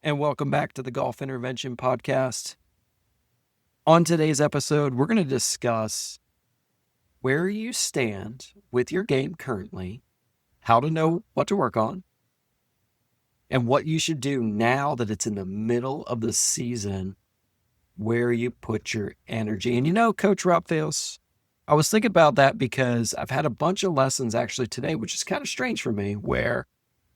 and welcome back to the Golf Intervention Podcast. On today's episode, we're going to discuss where you stand with your game currently, how to know what to work on, and what you should do now that it's in the middle of the season, where you put your energy. And you know, Coach Rob Fales, I was thinking about that because I've had a bunch of lessons actually today, which is kind of strange for me, where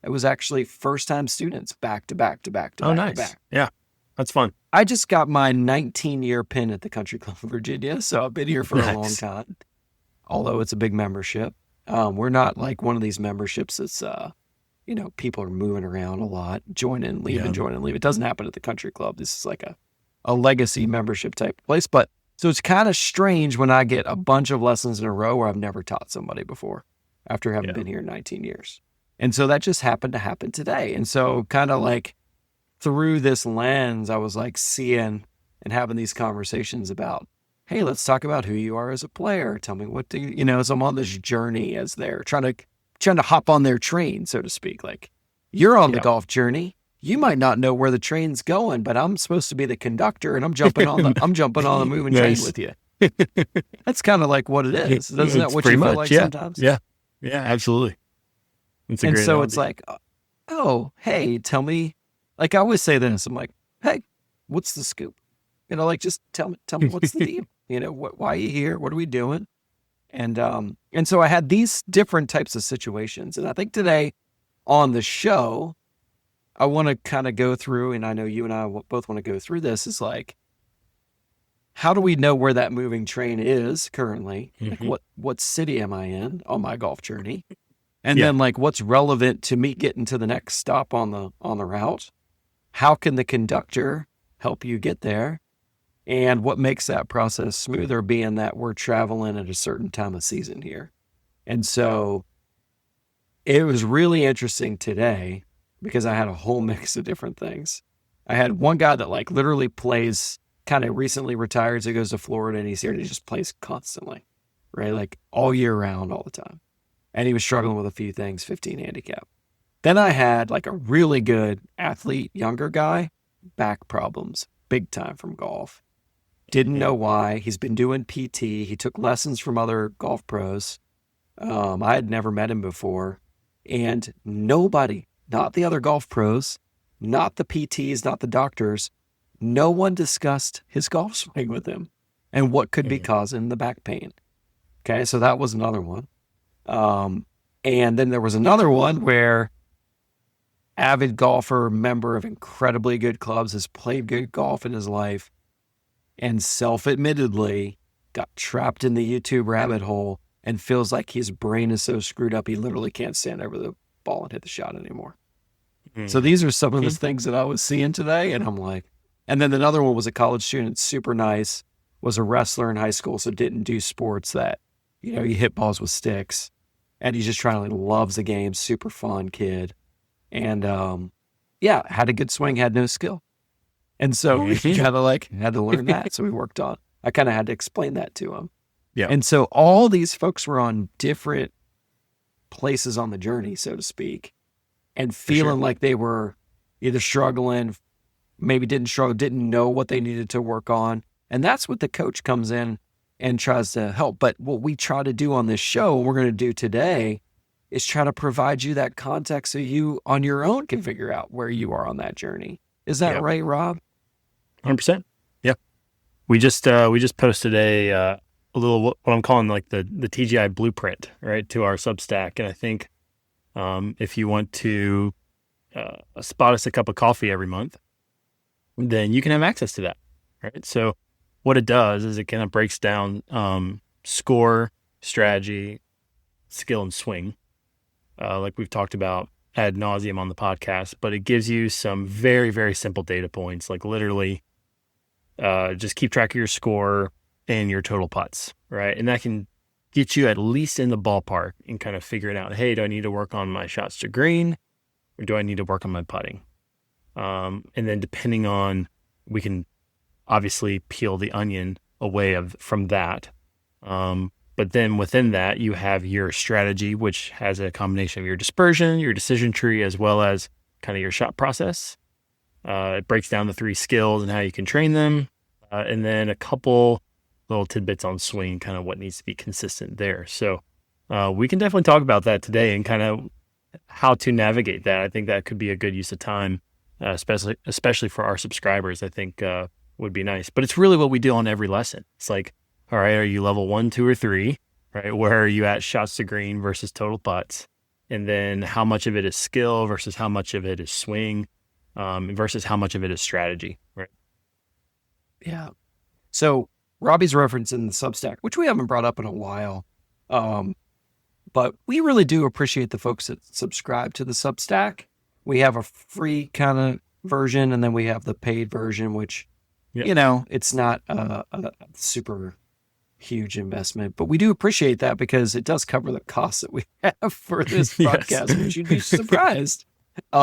it was actually first-time students back to back. Oh, nice. Yeah, that's fun. I just got my 19-year pin at the Country Club of Virginia, so I've been here for a long time, although it's a big membership. We're not like one of these memberships that's, people are moving around a lot, join in, leave. It doesn't happen at the Country Club. This is like a legacy membership type place. But so it's kind of strange when I get a bunch of lessons in a row where I've never taught somebody before after having been here 19 years. And so that just happened to happen today. And so kind of like through this lens, I was like seeing and having these conversations about, hey, let's talk about who you are as a player. Tell me what do you, so I'm on this journey as they're trying to hop on their train, so to speak. Like you're on the golf journey. You might not know where the train's going, but I'm supposed to be the conductor and I'm jumping on the moving train with you. That's kind of like what it is. Isn't that what you feel like sometimes? Yeah, absolutely. And so it's like, oh, hey, tell me, like I always say this, I'm like, hey, what's the scoop? Just tell me what's the deal? Why are you here? What are we doing? And so I had these different types of situations. And I think today on the show, I want to kind of go through, and I know you and I both want to go through this, is like, how do we know where that moving train is currently? Mm-hmm. Like what city am I in on my golf journey? And then like what's relevant to me getting to the next stop on the route? How can the conductor help you get there? And what makes that process smoother, being that we're traveling at a certain time of season here. And so it was really interesting today because I had a whole mix of different things. I had one guy that like literally plays, kind of recently retired, so he goes to Florida and he's here and he just plays constantly, right? Like all year round, all the time. And he was struggling with a few things, 15 handicap. Then I had like a really good athlete, younger guy, back problems, big time from golf. Didn't know why. He's been doing PT. He took lessons from other golf pros. I had never met him before. And nobody, not the other golf pros, not the PTs, not the doctors, no one discussed his golf swing with him and what could be causing the back pain. Okay, so that was another one. And then there was another one where avid golfer, member of incredibly good clubs, has played good golf in his life and self-admittedly got trapped in the YouTube rabbit hole and feels like his brain is so screwed up he literally can't stand over the ball and hit the shot anymore. So these are some of the things that I was seeing today, and I'm like, and then another one was a college student, super nice, was a wrestler in high school, so didn't do sports that, you hit balls with sticks, and he's just trying to loves the game, super fun kid. And had a good swing, had no skill. And so he kind of had to learn that. So we worked on, I kind of had to explain that to him. Yeah. And so all these folks were on different places on the journey, so to speak, and feeling like they were either struggling, maybe didn't struggle, didn't know what they needed to work on. And that's what the coach comes in and tries to help. But what we try to do on this show, we're going to do today, is try to provide you that context so you on your own can figure out where you are on that journey. Is that right, Rob? 100%. Yeah. We just posted a little, what I'm calling like the TGI blueprint, right, to our Substack. And I think if you want to spot us a cup of coffee every month, then you can have access to that, right? So what it does is it kind of breaks down score, strategy, skill, and swing, like we've talked about ad nauseum on the podcast, but it gives you some very, very simple data points, like literally just keep track of your score and your total putts, right? And that can get you at least in the ballpark and kind of figuring out, hey, do I need to work on my shots to green or do I need to work on my putting? And then depending on, we can obviously peel the onion away from that. But then within that, you have your strategy, which has a combination of your dispersion, your decision tree, as well as kind of your shot process. It breaks down the 3 skills and how you can train them. And then a couple little tidbits on swing, kind of what needs to be consistent there. So we can definitely talk about that today and kind of how to navigate that. I think that could be a good use of time, especially for our subscribers. I think would be nice. But it's really what we do on every lesson. It's like, all right, are you level 1, 2, or 3? Right? Where are you at shots to green versus total putts? And then how much of it is skill versus how much of it is swing, versus how much of it is strategy, right? Yeah. So Robbie's reference in the Substack, which we haven't brought up in a while, but we really do appreciate the folks that subscribe to the Substack. We have a free kind of version, and then we have the paid version, which, it's not a super huge investment, but we do appreciate that because it does cover the costs that we have for this podcast, which you'd be surprised.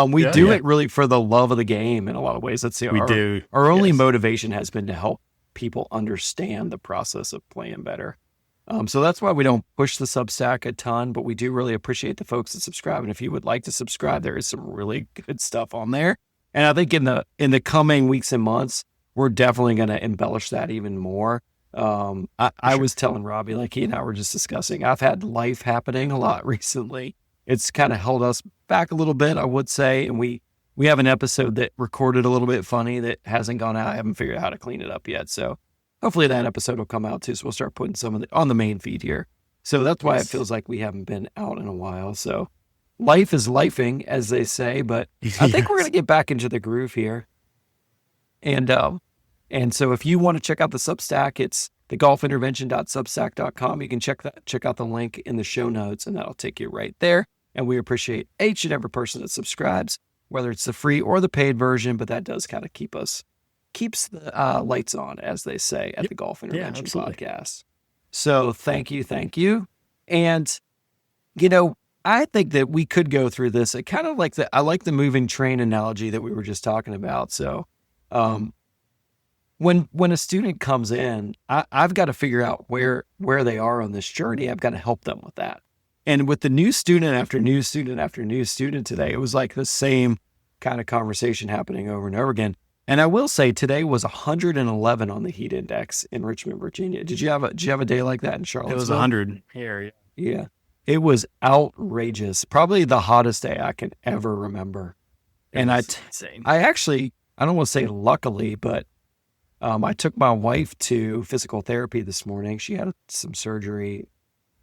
We do it really for the love of the game in a lot of ways. That's our only motivation has been to help people understand the process of playing better. So that's why we don't push the Substack a ton, but we do really appreciate the folks that subscribe. And if you would like to subscribe, there is some really good stuff on there. And I think in the coming weeks and months, we're definitely going to embellish that even more. I was telling Robbie, like he and I were just discussing, I've had life happening a lot recently. It's kind of held us back a little bit, I would say. And we have an episode that recorded a little bit funny that hasn't gone out. I haven't figured out how to clean it up yet. So hopefully that episode will come out too. So we'll start putting some of it on the main feed here. So that's why it feels like we haven't been out in a while. So life is lifing, as they say, but I think we're going to get back into the groove here. And so if you want to check out the Substack, it's thegolfintervention.substack.com. You can check out the link in the show notes, and that'll take you right there. And we appreciate each and every person that subscribes, whether it's the free or the paid version, but that does kind of keeps the lights on, as they say, at the Golf Intervention Podcast. So thank you. And, I think that we could go through this. I kind of I like the moving train analogy that we were just talking about. So, when a student comes in, I've got to figure out where they are on this journey. I've got to help them with that. And with the new student after new student after new student today, it was like the same kind of conversation happening over and over again. And I will say today was 111 on the heat index in Richmond, Virginia. Did you have a day like that in Charlottesville? It was 100 here. Yeah. It was outrageous. Probably the hottest day I can ever remember. And insane. I don't want to say luckily, but I took my wife to physical therapy this morning. She had some surgery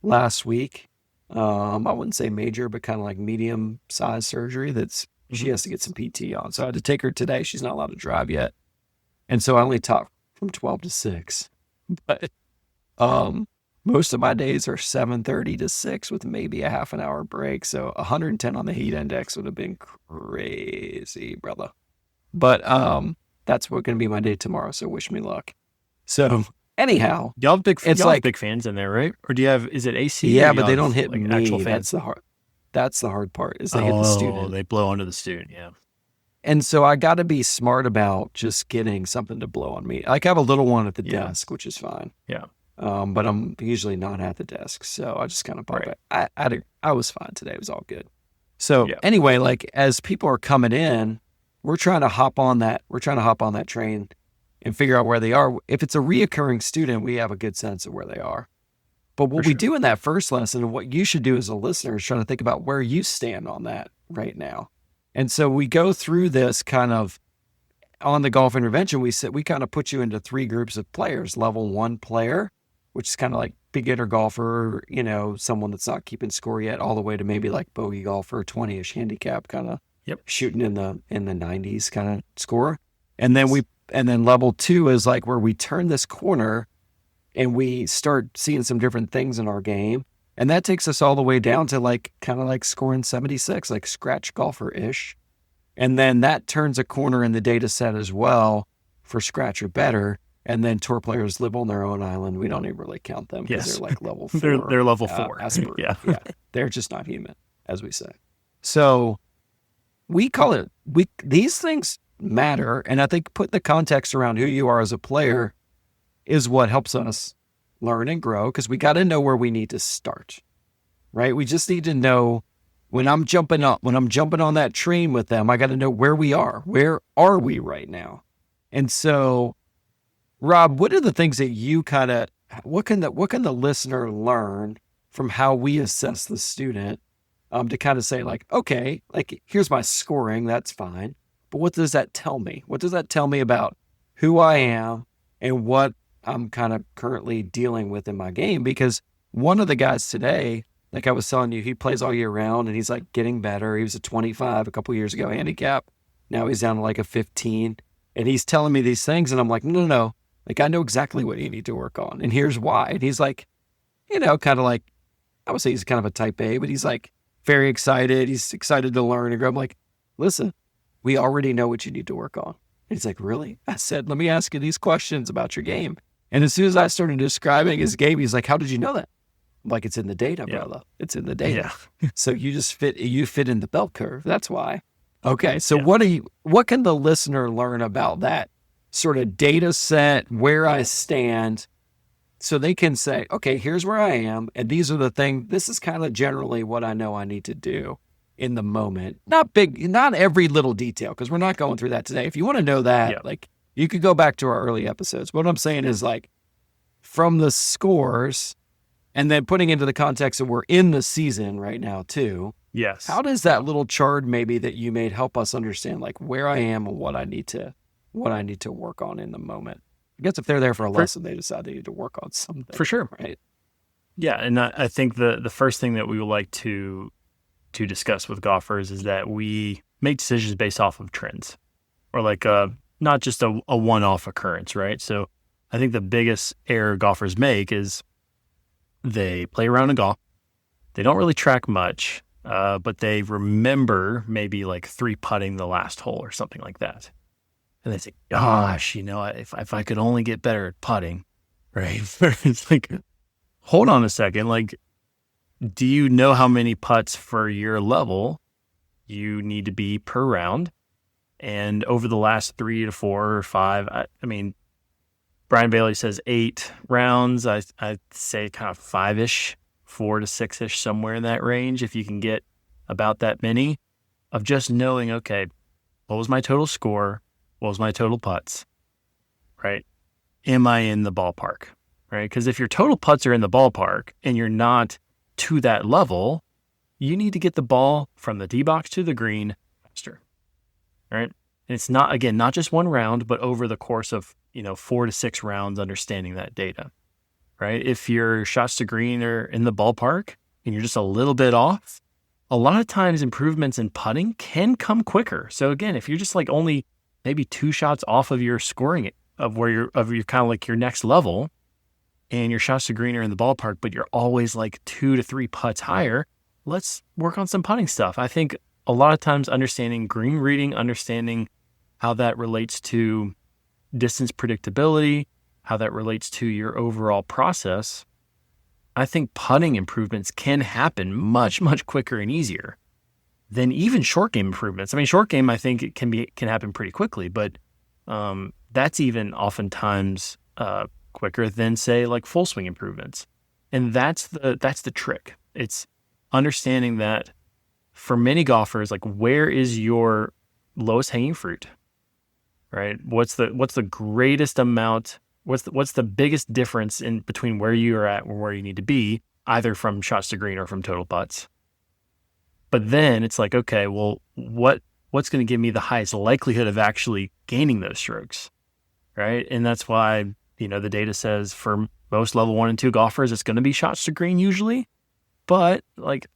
last week. I wouldn't say major, but kind of like medium-sized surgery she has to get some PT on. So I had to take her today. She's not allowed to drive yet. And so I only taught from 12 to 6. But most of my days are 7:30 to 6 with maybe a half an hour break. So 110 on the heat index would have been crazy, brother. But that's going to be my day tomorrow, so wish me luck. So anyhow, y'all have big fans in there, right? Or is it AC? Yeah, but they don't hit me. Actual fans. That's the hard part, is they hit the student. Oh, they blow onto the student, yeah. And so I got to be smart about just getting something to blow on me. Like I have a little one at the desk, which is fine. Yeah. But I'm usually not at the desk, so I just kind of pop it. I was fine today. It was all good. So anyway, like as people are coming in, we're trying to hop on that train and figure out where they are. If it's a reoccurring student, we have a good sense of where they are. But what we do in that first lesson, and what you should do as a listener, is trying to think about where you stand on that right now. And so we go through this kind of on the Golf Intervention. We kind of put you into 3 groups of players. Level 1 player, which is kind of like beginner golfer, someone that's not keeping score yet, all the way to maybe like bogey golfer, 20-ish handicap, kind of shooting in the 90s kind of score. And then level 2 is like where we turn this corner and we start seeing some different things in our game. And that takes us all the way down to like kind of like scoring 76, like scratch golfer-ish. And then that turns a corner in the data set as well for scratch or better. And then tour players live on their own island. We don't even really count them because they're like level 4. they're level 4. Yeah. They're just not human, as we say. So we call it, these things matter. And I think putting the context around who you are as a player is what helps us learn and grow, because we got to know where we need to start, right? We just need to know when I'm jumping on that train with them, I got to know where we are. Where are we right now? And so, Rob, what are the things that you what can the listener learn from how we assess the student, to kind of say like, okay, like here's my scoring, that's fine. But what does that tell me? What does that tell me about who I am and what I'm kind of currently dealing with in my game? Because one of the guys today, like I was telling you, he plays all year round and he's like getting better. He was a 25 a couple years ago handicap. Now he's down to like a 15. And he's telling me these things and I'm like, no. Like I know exactly what you need to work on. And here's why. And he's like, kind of like, I would say he's kind of a type A, but he's like very excited. He's excited to learn and grow. I'm like, listen, we already know what you need to work on. And he's like, really? I said, let me ask you these questions about your game. And as soon as I started describing his game, he's like, how did you know that? I'm like, it's in the data, brother. It's in the data. Yeah. So you fit in the bell curve. That's why. Okay. So what can the listener learn about that sort of data set, where I stand, so they can say, okay, here's where I am. And these are the things, this is kind of generally what I know I need to do in the moment. Not every little detail, because we're not going through that today. If you want to know that, like you could go back to our early episodes. What I'm saying is like from the scores and then putting into the context that we're in the season right now too. Yes. How does that little chart maybe that you made help us understand like where I am and what I need to work on in the moment? I guess if they're there for a lesson, they decide they need to work on something. For sure. Right. Yeah. And I think the first thing that we would like to discuss with golfers is that we make decisions based off of trends or like not just a one-off occurrence, right? So I think the biggest error golfers make is they play around in golf. They don't really track much, but they remember maybe like 3-putting the last hole or something like that. And they say, gosh, if I could only get better at putting, right? It's like, hold on a second. Like, do you know how many putts for your level you need to be per round? And over the last 3 to 4 or 5, I mean, Brian Bailey says 8 rounds. I'd say kind of 5-ish, 4 to 6-ish, somewhere in that range. If you can get about that many of just knowing, okay, what was my total score? What was my total putts, right? Am I in the ballpark, right? Because if your total putts are in the ballpark and you're not to that level, you need to get the ball from the tee box to the green faster, right? And it's not, again, not just one round, but over the course of, 4 to 6 rounds, understanding that data, right? If your shots to green are in the ballpark and you're just a little bit off, a lot of times improvements in putting can come quicker. So again, if you're just like only maybe 2 shots off of your scoring of where you're kind of like your next level and your shots to green are in the ballpark, but you're always like 2 to 3 putts higher, let's work on some putting stuff. I think a lot of times understanding green reading, understanding how that relates to distance predictability, how that relates to your overall process, I think putting improvements can happen much, much quicker and easier than even short game improvements. I mean, short game, I think it can happen pretty quickly, but that's even oftentimes quicker than say like full swing improvements. And that's the trick. It's understanding that for many golfers, like where is your lowest hanging fruit, right? What's the greatest amount? What's the biggest difference in between where you are at and where you need to be, either from shots to green or from total putts? But then it's like, okay, well, what's going to give me the highest likelihood of actually gaining those strokes, right? And that's why, the data says for most level 1 and 2 golfers, it's going to be shots to green usually, but like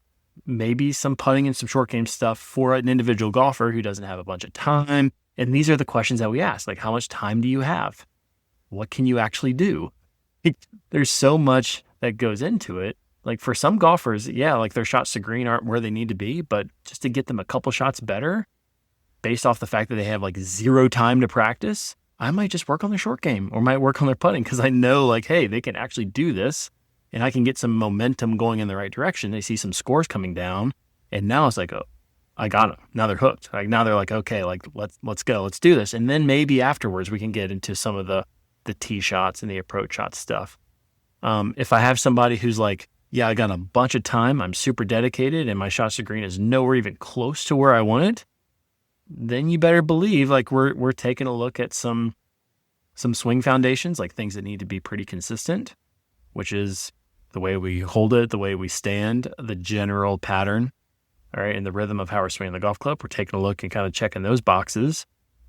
maybe some putting and some short game stuff for an individual golfer who doesn't have a bunch of time. And these are the questions that we ask, like how much time do you have? What can you actually do? There's so much that goes into it. Like for some golfers, yeah, like their shots to green aren't where they need to be, but just to get them a couple shots better based off the fact that they have like 0 time to practice, I might just work on their short game or might work on their putting because I know like, hey, they can actually do this and I can get some momentum going in the right direction. They see some scores coming down and now it's like, oh, I got them. Now they're hooked. Like now they're like, okay, like let's go, let's do this. And then maybe afterwards we can get into some of the tee shots and the approach shot stuff. If I have somebody who's like yeah, I got a bunch of time, I'm super dedicated, and my shots to green is nowhere even close to where I want it, then you better believe like we're taking a look at some swing foundations, like things that need to be pretty consistent, which is the way we hold it, the way we stand, the general pattern, all right, and the rhythm of how we're swinging the golf club. We're taking a look and kind of checking those boxes.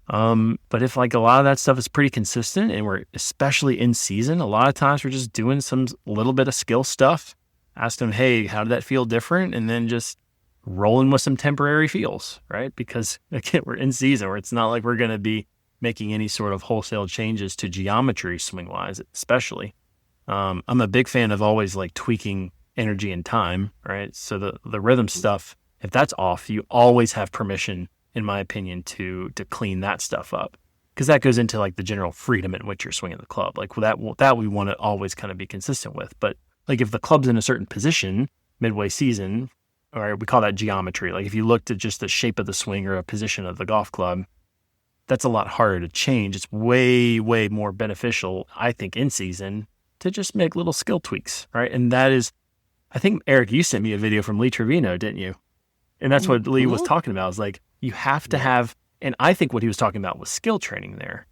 But if like a lot of that stuff is pretty consistent and we're especially in season, a lot of times we're just doing some little bit of skill stuff, ask them, hey, how did that feel different? And then just rolling with some temporary feels, right? Because again, we're in season where it's not like we're going to be making any sort of wholesale changes to geometry swing wise, especially. I'm a big fan of always like tweaking energy and time, right? So the rhythm stuff, if that's off, you always have permission, in my opinion, to clean that stuff up, because that goes into like the general freedom in which you're swinging the club. Like that we want to always kind of be consistent with. But like if the club's in a certain position midway season, or we call that geometry. Like if you looked at just the shape of the swing or a position of the golf club, that's a lot harder to change. It's way, way more beneficial, I think, in season to just make little skill tweaks, right? And that is, I think, Eric, you sent me a video from Lee Trevino, didn't you? And that's what Lee was talking about. Is like, you have to have, and I think what he was talking about was skill training there.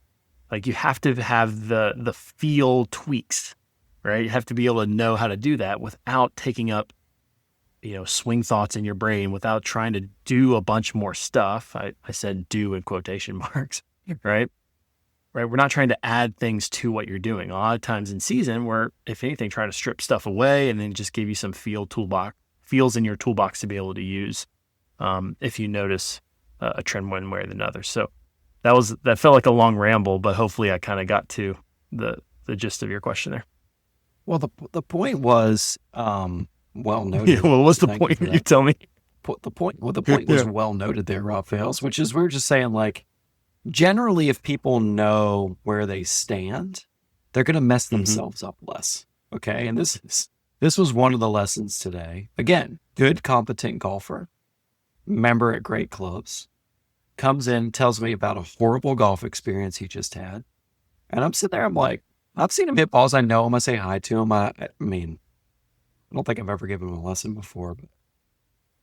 Like you have to have the feel tweaks, right? You have to be able to know how to do that without taking up, swing thoughts in your brain, without trying to do a bunch more stuff. I said do in quotation marks, right? Right. We're not trying to add things to what you're doing. A lot of times in season, we're, if anything, trying to strip stuff away and then just give you some feels in your toolbox to be able to use if you notice a trend one way or another. So that felt like a long ramble, but hopefully I kind of got to the gist of your question there. Well, the point was well noted. Yeah, well, what's the point? You tell me. The point was well noted there, Raphael's, which is we're just saying like, generally, if people know where they stand, they're going to mess themselves up less. Okay. And this was one of the lessons today. Again, good, competent golfer, member at great clubs, comes in, tells me about a horrible golf experience he just had. And I'm sitting there, I'm like, I've seen him hit balls. I know him. I say hi to him. I mean, I don't think I've ever given him a lesson before. But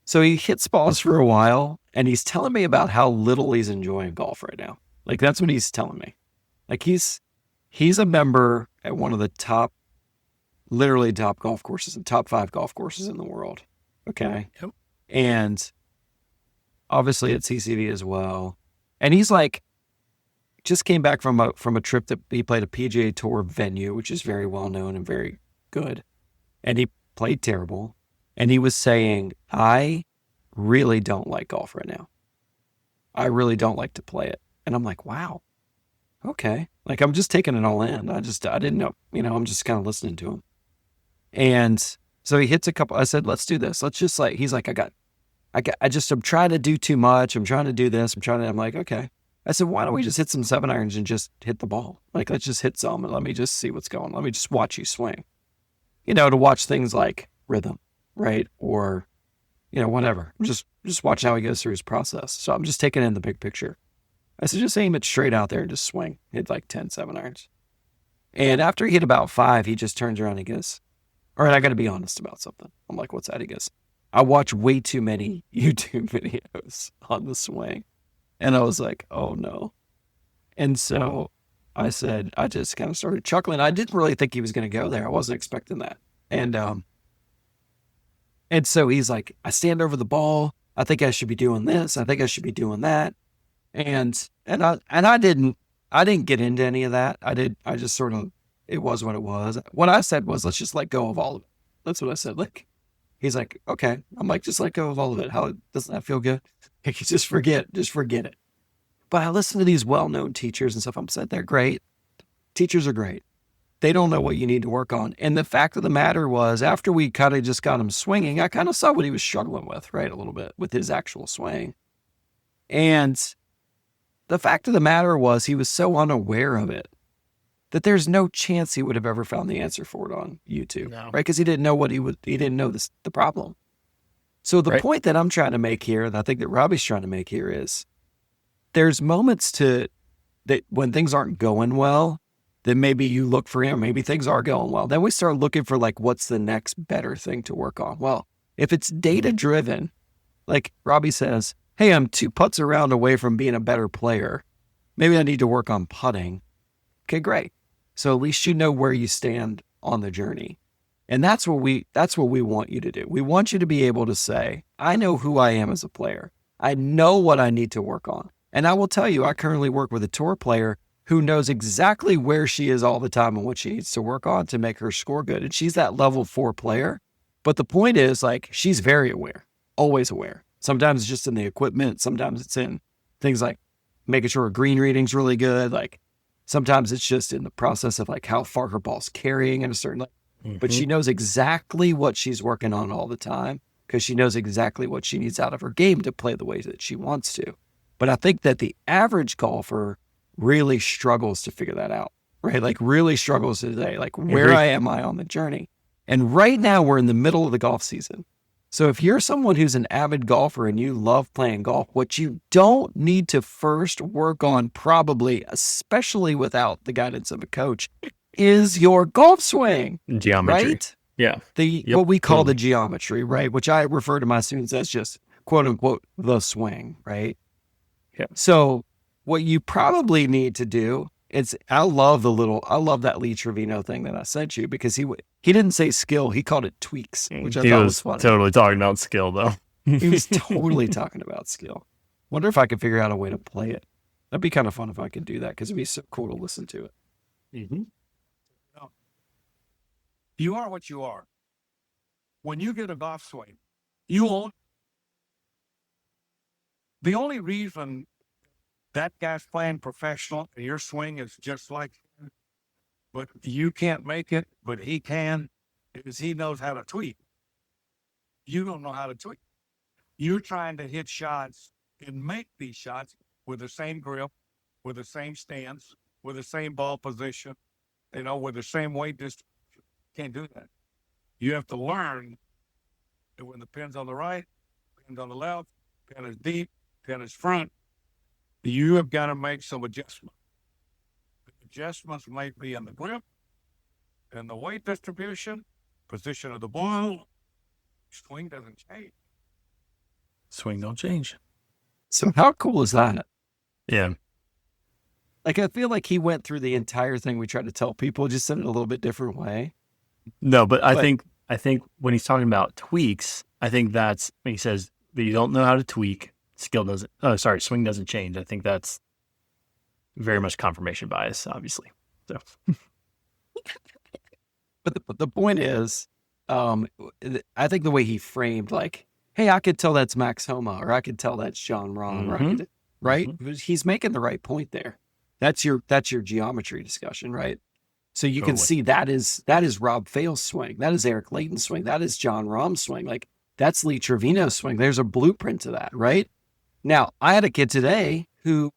so he hits balls for a while, and he's telling me about how little he's enjoying golf right now. Like, that's what he's telling me. Like, he's a member at one of the literally top golf courses, the top 5 golf courses in the world. Okay. Yep. And obviously at CCV as well. And he's like, just came back from a trip that he played a PGA Tour venue, which is very well known and very good. And he played terrible. And he was saying, I really don't like golf right now. I really don't like to play it. And I'm like, wow, okay. Like, I'm just taking it all in. I didn't know, I'm just kind of listening to him. And so he hits a couple, I said, let's do this. Let's just he's like, I'm trying to do too much. I'm trying to do this. I'm like, okay. I said, why don't we just hit some 7-irons and just hit the ball? Like, let's just hit some and let me just see what's going on. Let me just watch you swing, to watch things like rhythm, right? Or, whatever. Just watch how he goes through his process. So I'm just taking in the big picture. I said, just aim it straight out there and just swing. Hit like 10 7-irons. And after he hit about 5, he just turns around and goes, all right, I got to be honest about something. I'm like, what's that? He goes, I watch way too many YouTube videos on the swing. And I was like, oh no. And so I said, I just kind of started chuckling. I didn't really think he was going to go there. I wasn't expecting that. And so he's like, I stand over the ball. I think I should be doing this. I think I should be doing that. And I didn't get into any of that. I just sort of, it was what it was. What I said was, let's just let go of all of it. That's what I said. Like, he's like, okay. I'm like, just let go of all of it. Doesn't that feel good? Just forget it. But I listen to these well-known teachers and stuff. I'm saying they're great. Teachers are great. They don't know what you need to work on. And the fact of the matter was, after we kind of just got him swinging, I kind of saw what he was struggling with, right? A little bit with his actual swing. And the fact of the matter was, he was so unaware of it that there's no chance he would have ever found the answer for it on YouTube, right? Because he didn't know he didn't know the problem. So the point that I'm trying to make here, and I think that Robbie's trying to make here, is there's moments that when things aren't going well, then maybe you look for him. Maybe things are going well. Then we start looking for like, what's the next better thing to work on? Well, if it's data driven, like Robbie says, hey, I'm 2 putts around away from being a better player. Maybe I need to work on putting. Okay, great. So at least you know where you stand on the journey. And that's what we want you to do. We want you to be able to say, I know who I am as a player. I know what I need to work on. And I will tell you, I currently work with a tour player who knows exactly where she is all the time and what she needs to work on to make her score good. And she's that level 4 player. But the point is, like, she's very aware, always aware. Sometimes it's just in the equipment. Sometimes it's in things like making sure her green reading's really good. Like, sometimes it's just in the process of like how far her ball's carrying in a certain, but she knows exactly what she's working on all the time because she knows exactly what she needs out of her game to play the way that she wants to. But I think that the average golfer really struggles to figure that out, right? Like really struggles to say, like, where am I on the journey? And right now we're in the middle of the golf season. So if you're someone who's an avid golfer and you love playing golf, what you don't need to first work on, probably, especially without the guidance of a coach, is your golf swing. Geometry. Right? Yeah. What we call the geometry, right? Which I refer to my students as just quote unquote the swing, right? Yeah. So what you probably need to do is, I love that Lee Trevino thing that I sent you, because he didn't say skill, he called it tweaks, which I thought was funny. Totally talking about skill though. He was totally talking about skill. Wonder if I could figure out a way to play it. That'd be kind of fun if I could do that, because it'd be so cool to listen to it. Mm-hmm. You are what you are. When you get a golf swing, you own. The only reason that guy's playing professional and your swing is just like him, but you can't make it, but he can, because he knows how to tweak. You don't know how to tweak. You're trying to hit shots and make these shots with the same grip, with the same stance, with the same ball position, with the same weight distribution. Can't do that. You have to learn that when the pin's on the right, pin's on the left, pin is deep, pin is front, you have got to make some adjustments. The adjustments might be in the grip, in the weight distribution, position of the ball. Swing doesn't change. Swing don't change. So how cool is that? Yeah. Like, I feel like he went through the entire thing we tried to tell people, just in a little bit different way. No, but I think when he's talking about tweaks, I think that's when he says that you don't know how to tweak, swing doesn't change. I think that's very much confirmation bias, obviously. So, but the point is, I think the way he framed, like, hey, I could tell that's Max Homa, or I could tell that's John Rahm, right? Mm-hmm. He's making the right point there. That's your geometry discussion, right? So you can see that is Rob Fale's swing. That is Eric Layton's swing. That is John Rahm's swing. Like, that's Lee Trevino's swing. There's a blueprint to that, right? Now, I had a kid today who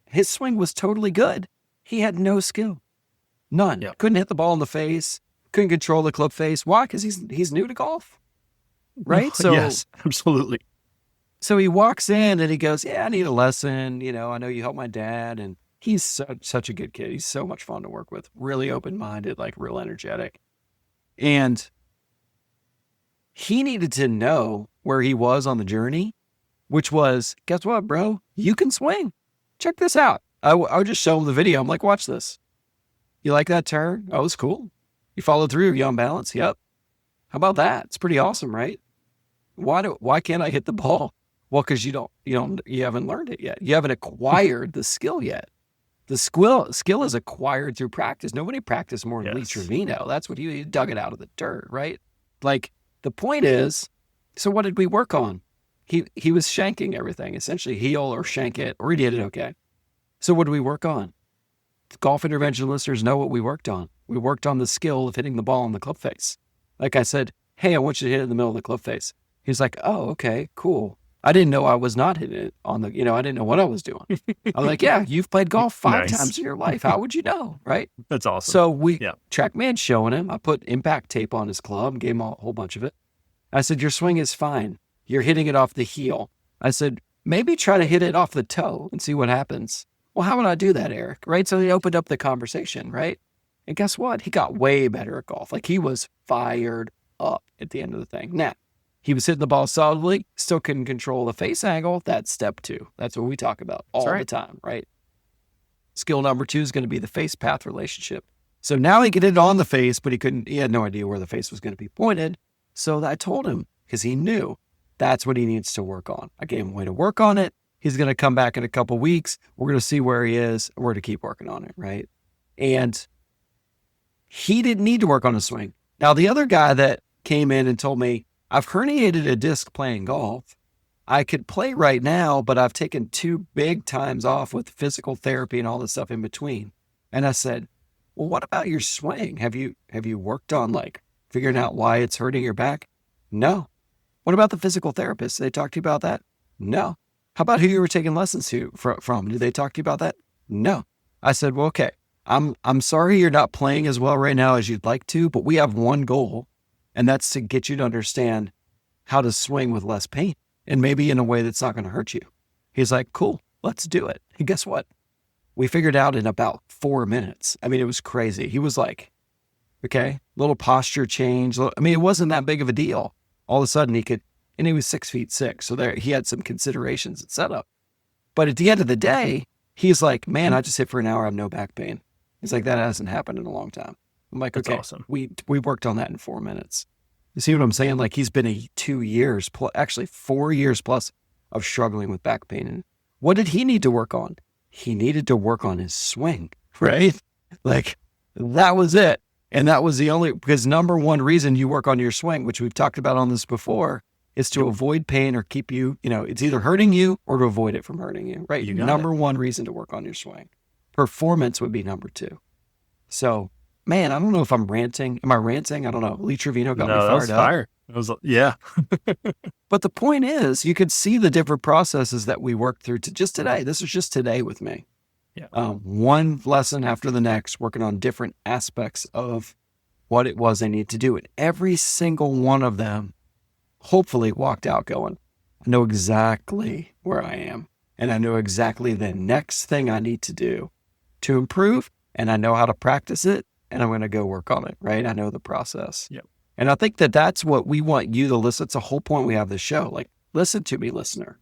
his swing was totally good. He had no skill. None. Yep. Couldn't hit the ball in the face. Couldn't control the club face. Why? Because he's new to golf, right? So yes, absolutely. So he walks in and he goes, yeah, I need a lesson. I know you helped my dad. And he's such a good kid. He's so much fun to work with. Really open-minded, like real energetic. And he needed to know where he was on the journey, which was, guess what, bro? You can swing. Check this out. I would just show him the video. I'm like, watch this. You like that turn? Oh, it's cool. You followed through. You on balance? Yep. How about that? It's pretty awesome, right? Why can't I hit the ball? Well, because you haven't learned it yet. You haven't acquired the skill yet. The skill is acquired through practice. Nobody practiced more than Lee Trevino. That's what he dug it out of the dirt, right? Like, the point is, so what did we work on? He was shanking everything, essentially heel or shank it, or he did it okay. So what did we work on? The golf intervention listeners know what we worked on. We worked on the skill of hitting the ball in the club face. Like I said, hey, I want you to hit it in the middle of the club face. He's like, oh, okay, cool. I didn't know I was not hitting it on the, I didn't know what I was doing. I'm like, yeah, you've played golf 5 times in your life. How would you know, right? That's awesome. So TrackMan showing him, I put impact tape on his club, gave him a whole bunch of it. I said, your swing is fine. You're hitting it off the heel. I said, maybe try to hit it off the toe and see what happens. Well, how would I do that, Eric? Right? So he opened up the conversation, right? And guess what? He got way better at golf. Like he was fired up at the end of the thing. Now, he was hitting the ball solidly, still couldn't control the face angle. That's step 2. That's what we talk about all the time, right? Skill number 2 is going to be the face path relationship. So now he could hit it on the face, but he had no idea where the face was going to be pointed. So I told him, because he knew that's what he needs to work on. I gave him a way to work on it. He's going to come back in a couple weeks. We're going to see where he is. We're to keep working on it, right? And he didn't need to work on his swing. Now, the other guy that came in and told me, I've herniated a disc playing golf. I could play right now, but I've taken 2 big times off with physical therapy and all the stuff in between. And I said, well, what about your swing? Have you worked on like figuring out why it's hurting your back? No. What about the physical therapist? Did they talk to you about that? No. How about who you were taking lessons from? Did they talk to you about that? No. I said, well, okay, I'm sorry you're not playing as well right now as you'd like to, but we have one goal, and that's to get you to understand how to swing with less pain and maybe in a way that's not going to hurt you. He's like, cool, let's do it. And guess what? We figured out in about 4 minutes. I mean, it was crazy. He was like, okay, little posture change. I mean, it wasn't that big of a deal. All of a sudden he could, and he was 6'6". So there, he had some considerations and setup. But at the end of the day, he's like, man, I just hit for an hour. I have no back pain. He's like, that hasn't happened in a long time. I'm like, That's okay, awesome. we worked on that in 4 minutes. You see what I'm saying? Like he's been 2 years, actually 4 years plus of struggling with back pain. And what did he need to work on? He needed to work on his swing, right? Like that was it. And that was the only, because number one reason you work on your swing, which we've talked about on this before, is to avoid pain or keep you, it's either hurting you or to avoid it from hurting you, right? Number one reason to work on your swing. Performance would be number 2. So, man, I don't know if I'm ranting. Am I ranting? I don't know. Lee Trevino got me fired that was up. fire. It was, yeah. But the point is, you could see the different processes that we worked through to just today. This was just today with me. Yeah. One lesson after the next, working on different aspects of what it was I need to do. And every single one of them hopefully walked out going, I know exactly where I am. And I know exactly the next thing I need to do to improve. And I know how to practice it. And I'm going to go work on it, right? I know the process. Yep. And I think that that's what we want you to listen. It's the whole point we have this show. Like, listen to me, listener.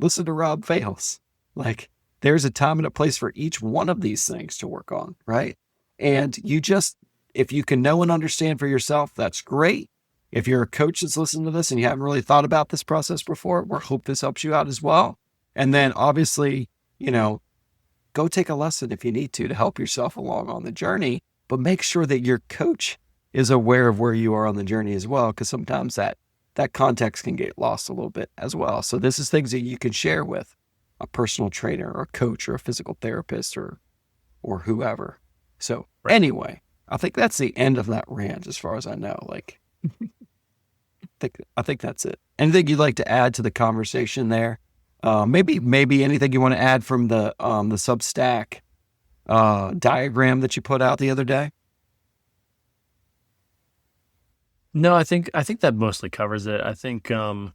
Listen to Rob Fails. Like, there's a time and a place for each one of these things to work on, right? And you just, if you can know and understand for yourself, that's great. If you're a coach that's listening to this and you haven't really thought about this process before, we hope this helps you out as well. And then obviously, go take a lesson if you need to help yourself along on the journey, but make sure that your coach is aware of where you are on the journey as well, because sometimes that context can get lost a little bit as well. So this is things that you can share with a personal trainer or a coach or a physical therapist or whoever. So anyway, I think that's the end of that rant as far as I know. Like, I think that's it. Anything you'd like to add to the conversation there? Maybe anything you want to add from the Substack diagram that you put out the other day? No, I think that mostly covers it. I think, yeah,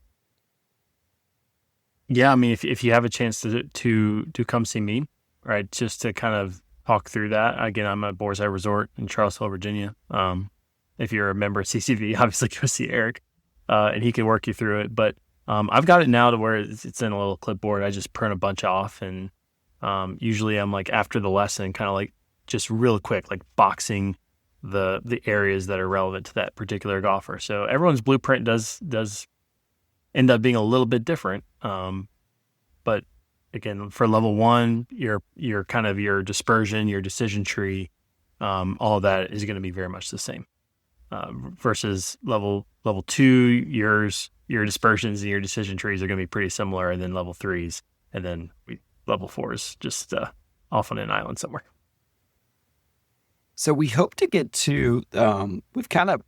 I mean, if you have a chance to come see me, right, just to kind of talk through that. Again, I'm at Boar's Eye Resort in Charlottesville, Virginia. If you're a member of CCV, obviously go see Eric, and he can work you through it. But I've got it now to where it's in a little clipboard. I just print a bunch off, and usually I'm like after the lesson, kind of like just real quick, like boxing the areas that are relevant to that particular golfer. So everyone's blueprint does end up being a little bit different. But again, for level 1, your kind of your dispersion, your decision tree, all of that is going to be very much the same. Versus level 2, your dispersions and your decision trees are going to be pretty similar, and then level 3s, and then level 4s just off on an island somewhere. So we hope to get to we've kind of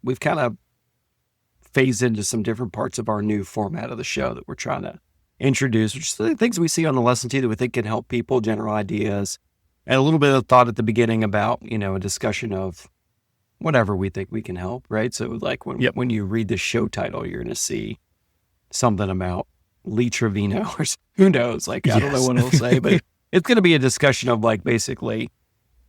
phased into some different parts of our new format of the show that we're trying to introduce, which is the things we see on the lesson too that we think can help people, general ideas, and a little bit of thought at the beginning about a discussion of whatever we think we can help, right? So like when you read the show title, you're going to see something about Lee Trevino or who knows, like, I don't know what it'll say, but it's going to be a discussion of like basically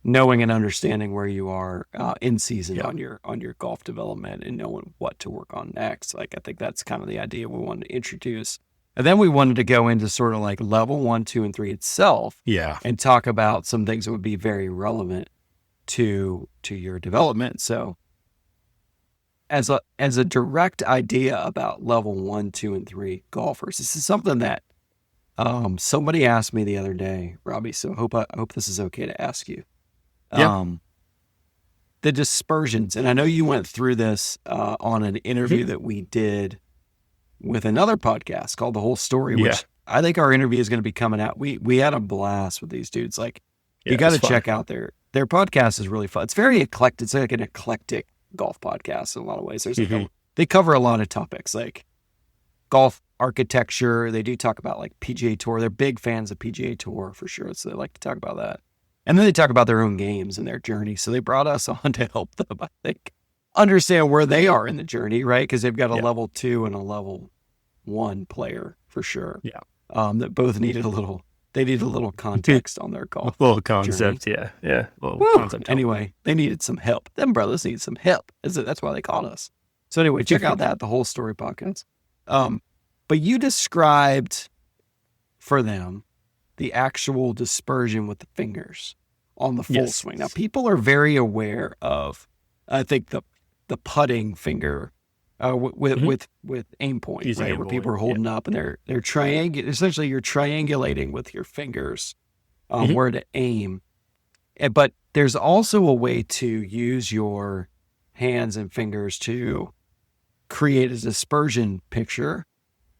knowing and understanding where you are in season on your golf development and knowing what to work on next. Like I think that's kind of the idea we wanted to introduce. And then we wanted to go into sort of like level 1, 2, and 3 itself. Yeah. And talk about some things that would be very relevant to your development. So as a direct idea about level 1, 2, and 3 golfers, this is something that somebody asked me the other day, Robbie. So I hope this is okay to ask you. The dispersions, and I know you went through this on an interview that we did with another podcast called The Whole Story, which I think our interview is going to be coming out. We had a blast with these dudes. Like you got to check out their podcast is really fun. It's very eclectic. It's like an eclectic golf podcast in a lot of ways. They cover a lot of topics like golf architecture. They do talk about like PGA Tour. They're big fans of PGA Tour for sure. So they like to talk about that. And then they talk about their own games and their journey. So they brought us on to help them, I think, understand where they are in the journey, right? Because they've got a level 2 and a level 1 player for sure. Yeah. That both needed a little context on their golf. A little concept, journey. yeah. Concept. Anyway, they needed some help. Them brothers need some help. That's why they called us. So anyway, check out The Whole Story podcast. But you described for them the actual dispersion with the fingers on the full swing. Now, people are very aware of, I think, the putting finger with aim point, using right? aim Where point, people are holding up and they're essentially you're triangulating with your fingers where to aim. But there's also a way to use your hands and fingers to create a dispersion picture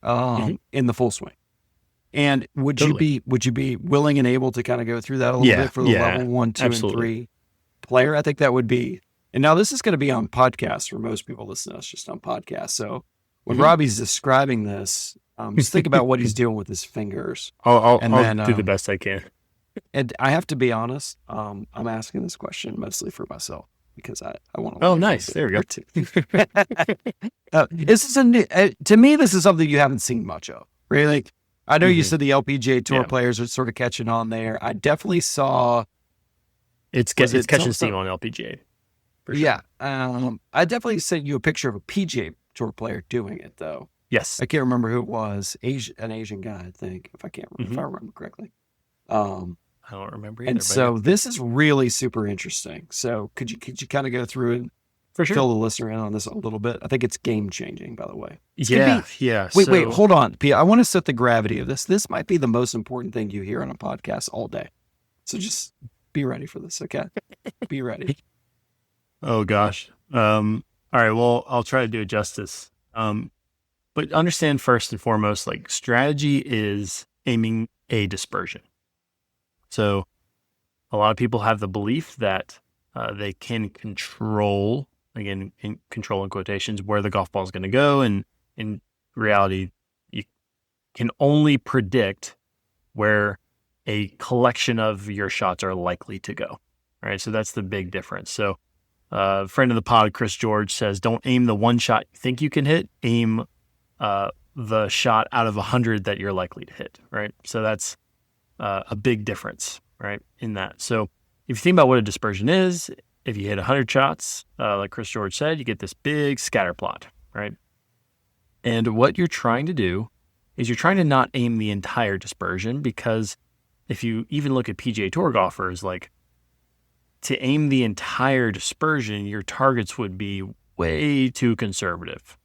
in the full swing. And would you be willing and able to kind of go through that a little bit for the level 1, 2, and 3 player? I think that would be. And now this is going to be on podcasts for most people listening to us, just on podcasts. So when Robbie's describing this, just think about what he's doing with his fingers. I'll do the best I can. And I have to be honest, I'm asking this question mostly for myself because I want to. Oh, nice. There we go. This is to me, this is something you haven't seen much of. Really, like, I know you said the LPGA Tour players are sort of catching on there. I definitely saw it's catching steam on LPGA. For sure. Yeah, I definitely sent you a picture of a PGA Tour player doing it, though. Yes, I can't remember who it was. An Asian guy, I think, if I remember correctly. I don't remember either. And so this is really super interesting. So could you kind of go through and fill the listener in on this a little bit? I think it's game changing, by the way. Yeah. Wait, hold on, Pia. I want to set the gravity of this. This might be the most important thing you hear on a podcast all day. So just be ready for this, okay? Be ready. Oh gosh. All right. Well, I'll try to do it justice. But understand first and foremost, like strategy is aiming a dispersion. So a lot of people have the belief that they can control, again, control in quotations, where the golf ball is going to go. And in reality, you can only predict where a collection of your shots are likely to go. All right. So that's the big difference. So a friend of the pod, Chris George, says, don't aim the one shot you think you can hit, aim the shot out of 100 that you're likely to hit, right? So that's a big difference, right, in that. So if you think about what a dispersion is, if you hit 100 shots, like Chris George said, you get this big scatter plot, right? And what you're trying to do is you're trying to not aim the entire dispersion, because if you even look at PGA Tour golfers, like, to aim the entire dispersion, your targets would be way too conservative,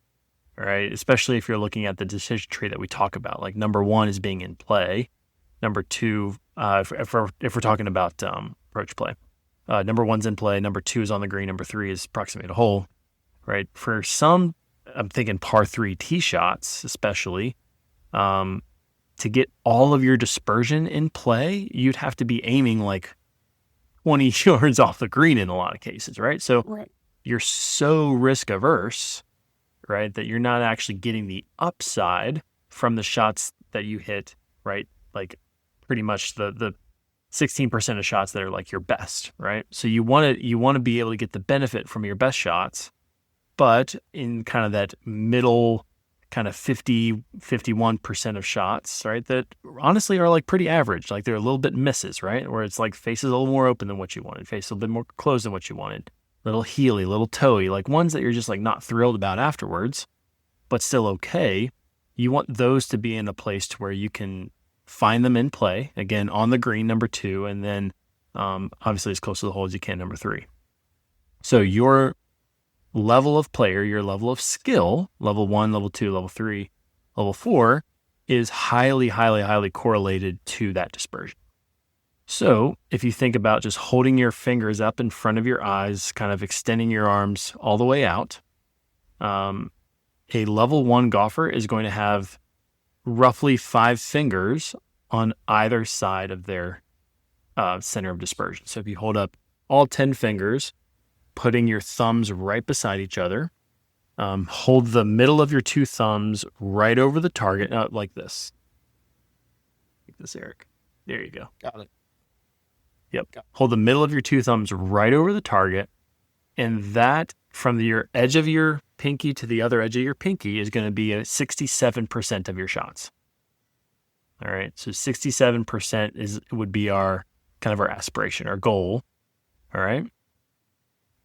right? Especially if you're looking at the decision tree that we talk about. Like number 1 is being in play. Number 2, if we're talking about approach play, number 1's in play. Number 2 is on the green. Number 3 is proximate to hole, right? For some, I'm thinking par 3 tee shots, especially, to get all of your dispersion in play, you'd have to be aiming like 20 yards off the green in a lot of cases, right? So you're so risk averse, right, that you're not actually getting the upside from the shots that you hit, right? Like pretty much the 16% of shots that are like your best, right? So you want to be able to get the benefit from your best shots, but in kind of that middle kind of 51% of shots, right, that honestly are like pretty average. Like they're a little bit misses, right? Where it's like face is a little more open than what you wanted, face is a little bit more closed than what you wanted, little heely, little toey, like ones that you're just like not thrilled about afterwards, but still okay. You want those to be in a place to where you can find them in play, again, on the green, number 2, and then obviously as close to the hole as you can, number 3. So your level of player, your level of skill, level 1, level 2, level 3, level 4, is highly, highly, highly correlated to that dispersion. So if you think about just holding your fingers up in front of your eyes, kind of extending your arms all the way out, a level 1 golfer is going to have roughly 5 fingers on either side of their center of dispersion. So if you hold up all 10 fingers, putting your thumbs right beside each other, hold the middle of your 2 thumbs right over the target, like this. Like this, Eric. There you go. Got it. Yep. Hold the middle of your 2 thumbs right over the target, and that from your edge of your pinky to the other edge of your pinky is going to be 67% of your shots. All right. So 67% would be our kind of our aspiration, our goal. All right.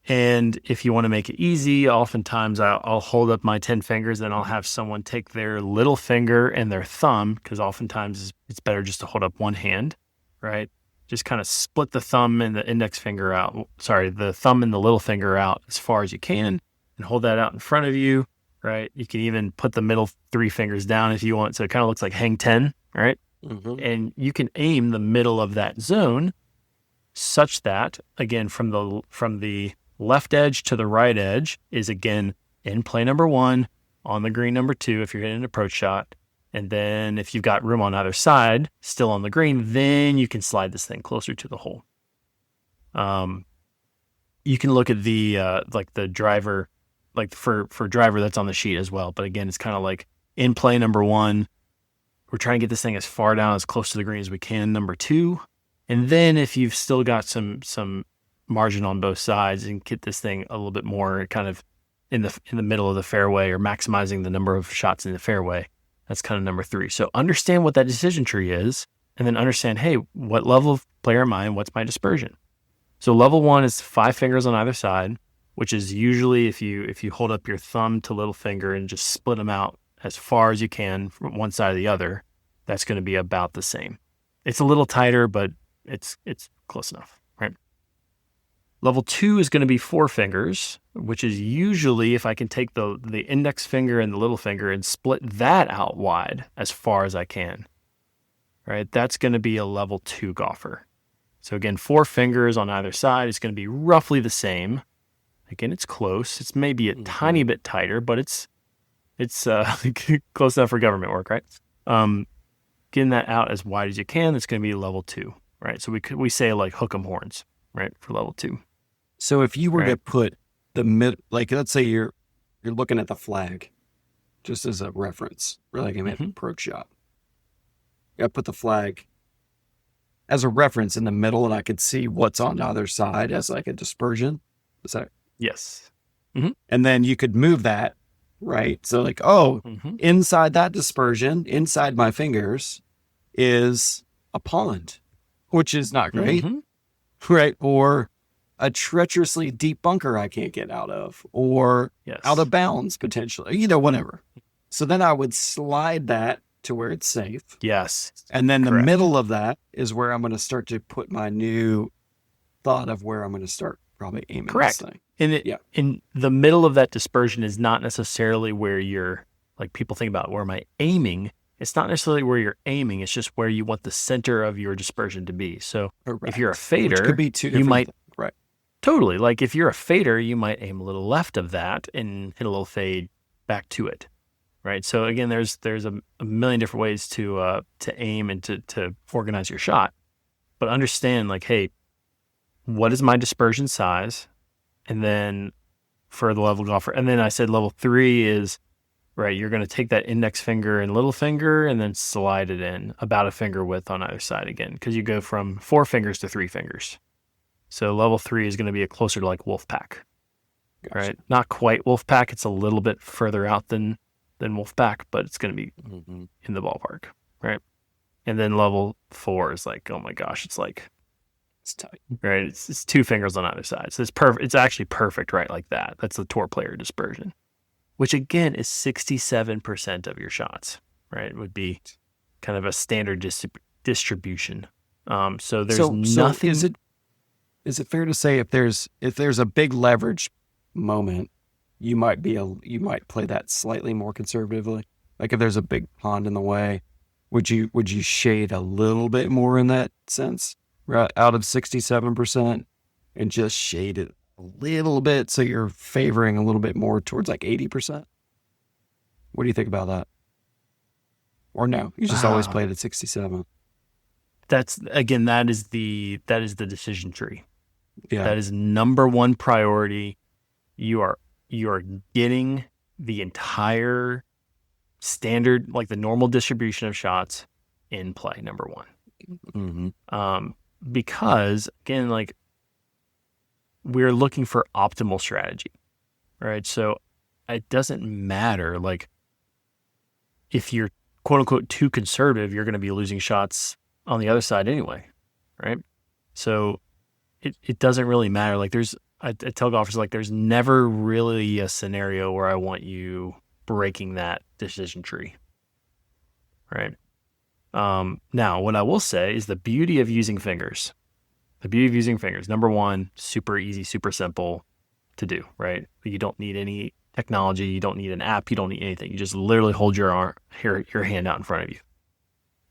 And if you want to make it easy, oftentimes I'll hold up my 10 fingers and I'll have someone take their little finger and their thumb, because oftentimes it's better just to hold up one hand, right? Just kind of split the thumb and the index finger out. Sorry, the thumb and the little finger out as far as you can and hold that out in front of you, right? You can even put the middle 3 fingers down if you want. So it kind of looks like hang 10, right? Mm-hmm. And you can aim the middle of that zone such that, again, from the left edge to the right edge is, again, in play number 1, on the green number 2 if you're hitting an approach shot. And then if you've got room on either side, still on the green, then you can slide this thing closer to the hole. You can look at the like the driver, like for driver that's on the sheet as well. But again, it's kind of like in play number 1, we're trying to get this thing as far down, as close to the green as we can, number 2. And then if you've still got some margin on both sides and get this thing a little bit more kind of in the middle of the fairway, or maximizing the number of shots in the fairway, that's kind of number 3. So understand what that decision tree is, and then understand, hey, what level of player am I and what's my dispersion? So level 1 is 5 fingers on either side, which is usually if you hold up your thumb to little finger and just split them out as far as you can from one side to the other, that's going to be about the same. It's a little tighter, but it's close enough, right? Level 2 is going to be 4 fingers, which is usually if I can take the index finger and the little finger and split that out wide as far as I can, right? That's going to be a level 2 golfer. So again, 4 fingers on either side is going to be roughly the same. Again, it's close. It's maybe a tiny bit tighter, but it's close enough for government work, right? Getting that out as wide as you can, it's going to be level 2, right? So we say like hook 'em horns, right, for level 2. So if you were to put the mid, like let's say you're looking at the flag, just as a reference, or like an approach shot. I put the flag as a reference in the middle, and I could see what's on the other side as like a dispersion. Is that? Yes. And then you could move that, right? So like, inside that dispersion, inside my fingers is a pond, which is not great, right? Or a treacherously deep bunker I can't get out of, or out of bounds potentially, whatever. So then I would slide that to where it's safe. Yes. And then the middle of that is where I'm going to start to put my new thought of where I'm going to start probably aiming this thing. In the middle of that dispersion is not necessarily where you're, like people think about, where am I aiming? It's not necessarily where you're aiming. It's just where you want the center of your dispersion to be. So if you're a fader, which could be two you might, things. Right. Totally. Like if you're a fader, you might aim a little left of that and hit a little fade back to it. Right. So again, there's a million different ways to aim and to organize your shot, but understand like, hey, what is my dispersion size? And then for the level golfer, and then I said level 3 is, right, you're going to take that index finger and little finger and then slide it in about a finger width on either side again, because you go from 4 fingers to 3 fingers. So level 3 is going to be closer to like wolf pack, right? Not quite wolf pack. It's a little bit further out than than Wolfpack, but it's going to be in the ballpark, right? And then level 4 is like, oh my gosh, it's like, It's tight. right? It's 2 fingers on either side. So it's perfect. It's actually perfect, right? Like that. That's the tour player dispersion, which again is 67% of your shots, right? It would be kind of a standard distribution. So there's nothing. So is it fair to say if there's a big leverage moment, you might play that slightly more conservatively? Like if there's a big pond in the way, would you shade a little bit more in that sense, right, out of 67%, and just shade it a little bit so you're favoring a little bit more towards like 80%? What do you think about that? Or no, you just always played at 67. That is the decision tree. Yeah. That is number one priority. You are getting the entire standard, like the normal distribution of shots in play, number one. Because again, like we're looking for optimal strategy, right? So it doesn't matter, like if you're quote unquote too conservative, you're going to be losing shots on the other side anyway, right? So it doesn't really matter. Like I tell golfers, like there's never really a scenario where I want you breaking that decision tree, right? Now, what I will say is the beauty of using fingers. Number one, super easy, super simple to do, right? You don't need any technology. You don't need an app. You don't need anything. You just literally hold your hand out in front of you.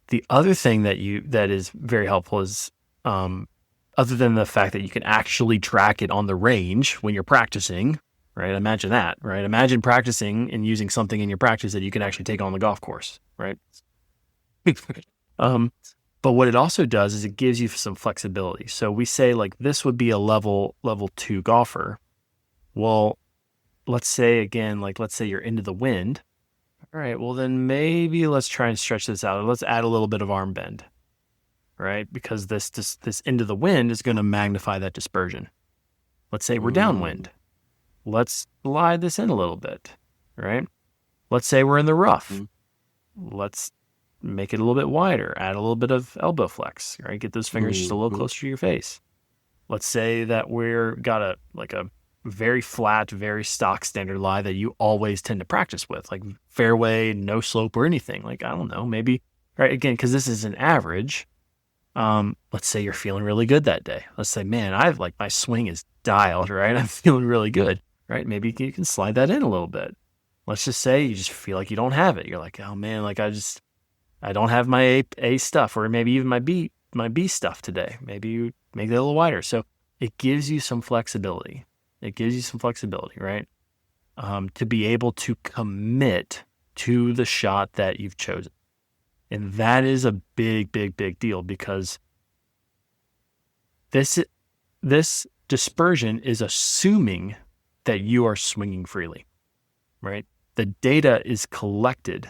The other thing that is very helpful is, other than the fact that you can actually track it on the range when you're practicing, right? Imagine that, right? Imagine practicing and using something in your practice that you can actually take on the golf course, right? But what it also does is it gives you some flexibility. So we say like this would be a level 2 golfer. Well, let's say you're into the wind. All right, well then maybe let's try and stretch this out. Let's add a little bit of arm bend, right? Because this into the wind is going to magnify that dispersion. Let's say we're downwind. Let's slide this in a little bit, right? Let's say we're in the rough. Let's make it a little bit wider, add a little bit of elbow flex, right? Get those fingers just a little closer to your face. Let's say that got a very flat, very stock standard lie that you always tend to practice with, like fairway, no slope or anything. Like, I don't know, maybe, right? Again, because this is an average. Let's say you're feeling really good that day. Let's say, man, my swing is dialed, right? I'm feeling really good, right? Maybe you can slide that in a little bit. Let's just say you just feel like you don't have it. You're like, oh man, like I don't have my A stuff, or maybe even my B stuff today. Maybe you make that a little wider. So it gives you some flexibility. Right? To be able to commit to the shot that you've chosen. And that is a big, big, big deal, because this dispersion is assuming that you are swinging freely, right? The data is collected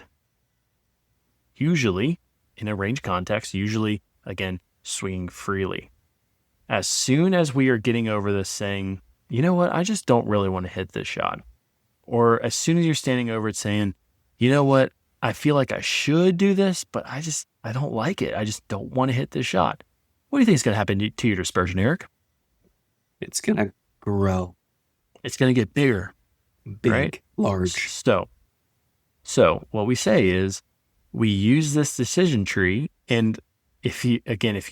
usually in a range context, usually, again, swinging freely. As soon as we are getting over this saying, you know what, I just don't really want to hit this shot. Or as soon as you're standing over it saying, you know what, I feel like I should do this, but I don't like it. I just don't want to hit this shot. What do you think is going to happen to your dispersion, Eric? It's going to grow. It's going to get bigger. Big, right? Large. So what we say is we use this decision tree, and if you